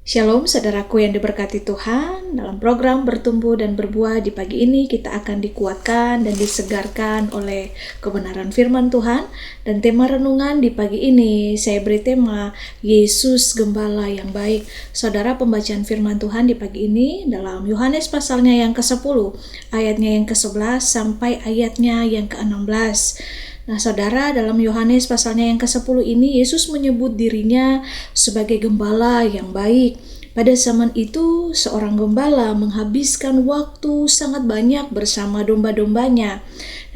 Shalom saudaraku yang diberkati Tuhan. Dalam program Bertumbuh dan Berbuah di pagi ini kita akan dikuatkan dan disegarkan oleh kebenaran firman Tuhan. Dan tema renungan di pagi ini saya beri tema Yesus Gembala yang Baik. Saudara, pembacaan firman Tuhan di pagi ini dalam Yohanes pasalnya yang ke-10, ayatnya yang ke-11 sampai ayatnya yang ke-16. Nah saudara, dalam Yohanes pasalnya yang ke-10 ini Yesus menyebut dirinya sebagai gembala yang baik. Pada zaman itu seorang gembala menghabiskan waktu sangat banyak bersama domba-dombanya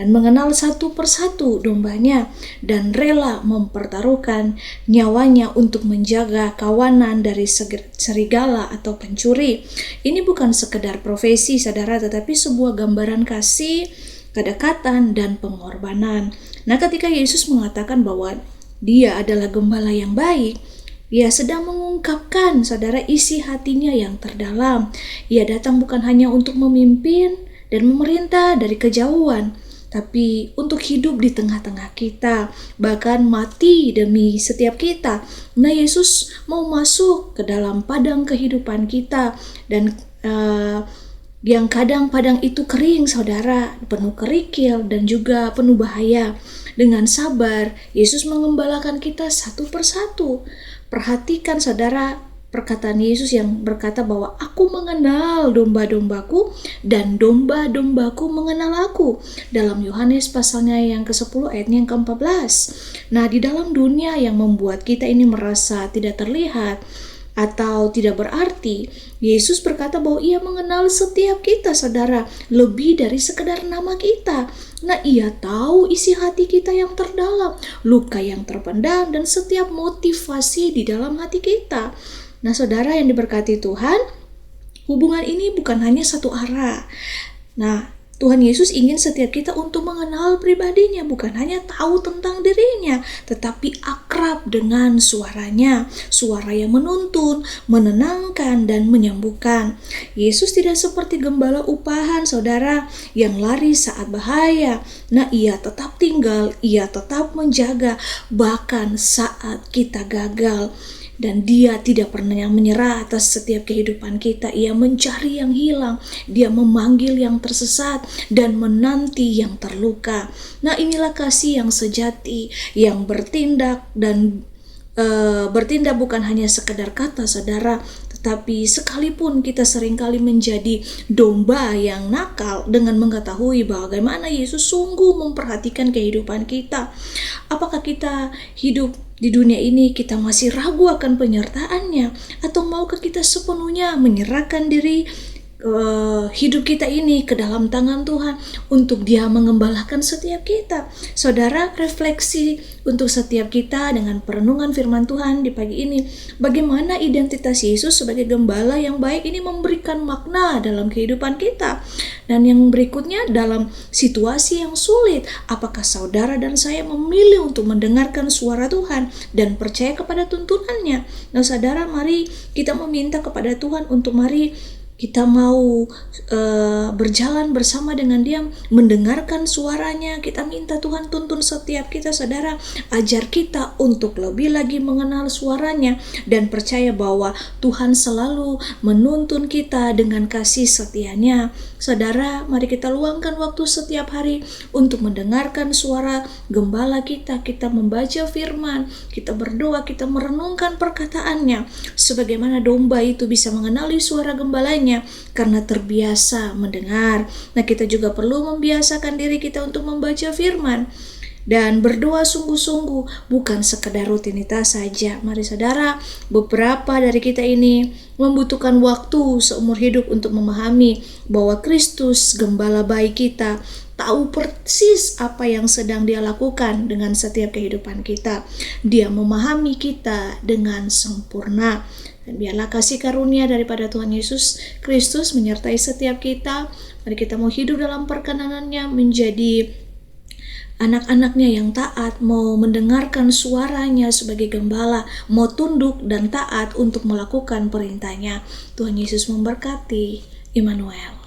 dan mengenal satu persatu dombanya dan rela mempertaruhkan nyawanya untuk menjaga kawanan dari serigala atau pencuri. Ini bukan sekedar profesi saudara, tetapi sebuah gambaran kasih, kedekatan, dan pengorbanan. Nah, ketika Yesus mengatakan bahwa Dia adalah gembala yang baik, Ia sedang mengungkapkan saudara isi hatinya yang terdalam. Ia datang bukan hanya untuk memimpin dan memerintah dari kejauhan, tapi untuk hidup di tengah-tengah kita, bahkan mati demi setiap kita. Nah, Yesus mau masuk ke dalam padang kehidupan kita dan yang kadang padang itu kering saudara, penuh kerikil dan juga penuh bahaya. Dengan sabar, Yesus mengembalakan kita satu persatu. Perhatikan saudara, perkataan Yesus yang berkata bahwa aku mengenal domba-dombaku dan domba-dombaku mengenal aku. Dalam Yohanes pasalnya yang ke-10 ayatnya yang ke-14. Nah, di dalam dunia yang membuat kita ini merasa tidak terlihat atau tidak berarti, Yesus berkata bahwa Ia mengenal setiap kita saudara, lebih dari sekedar nama kita. Nah, Ia tahu isi hati kita yang terdalam, luka yang terpendam, dan setiap motivasi di dalam hati kita. Nah, saudara yang diberkati Tuhan, hubungan ini bukan hanya satu arah. Nah, Tuhan Yesus ingin setiap kita untuk mengenal pribadinya, bukan hanya tahu tentang dirinya, tetapi akrab dengan suaranya, suara yang menuntun, menenangkan, dan menyembuhkan. Yesus tidak seperti gembala upahan, saudara, yang lari saat bahaya. Nah, Ia tetap tinggal, Ia tetap menjaga, bahkan saat kita gagal. Dan Dia tidak pernah menyerah atas setiap kehidupan kita. Ia mencari yang hilang, Dia memanggil yang tersesat, dan menanti yang terluka. Nah, inilah kasih yang sejati, yang bertindak dan bertindak bukan hanya sekedar kata saudara, tetapi sekalipun kita seringkali menjadi domba yang nakal dengan mengetahui bagaimana Yesus sungguh memperhatikan kehidupan kita. Apakah kita hidup di dunia ini kita masih ragu akan penyertaannya, atau maukah kita sepenuhnya menyerahkan diri hidup kita ini ke dalam tangan Tuhan untuk Dia mengembalakan setiap kita? Saudara, refleksi untuk setiap kita dengan perenungan firman Tuhan di pagi ini. Bagaimana identitas Yesus sebagai gembala yang baik ini memberikan makna dalam kehidupan kita? Dan yang berikutnya, dalam situasi yang sulit, apakah saudara dan saya memilih untuk mendengarkan suara Tuhan dan percaya kepada tuntunannya? Nah saudara, mari kita meminta kepada Tuhan untuk mari kita mau berjalan bersama dengan Dia, mendengarkan suaranya. Kita minta Tuhan tuntun setiap kita saudara, ajar kita untuk lebih lagi mengenal suaranya dan percaya bahwa Tuhan selalu menuntun kita dengan kasih setia-Nya. Saudara, mari kita luangkan waktu setiap hari untuk mendengarkan suara gembala kita. Kita membaca firman, kita berdoa, kita merenungkan perkataannya, sebagaimana domba itu bisa mengenali suara gembalanya karena terbiasa mendengar. Nah, kita juga perlu membiasakan diri kita untuk membaca firman dan berdoa sungguh-sungguh, bukan sekedar rutinitas saja. Mari saudara, beberapa dari kita ini membutuhkan waktu seumur hidup untuk memahami bahwa Kristus gembala baik kita tahu persis apa yang sedang Dia lakukan dengan setiap kehidupan kita. Dia memahami kita dengan sempurna. Dan biarlah kasih karunia daripada Tuhan Yesus Kristus menyertai setiap kita. Mari kita mau hidup dalam perkenanannya, menjadi anak-anaknya yang taat, mau mendengarkan suaranya sebagai gembala, mau tunduk dan taat untuk melakukan perintahnya. Tuhan Yesus memberkati. Immanuel.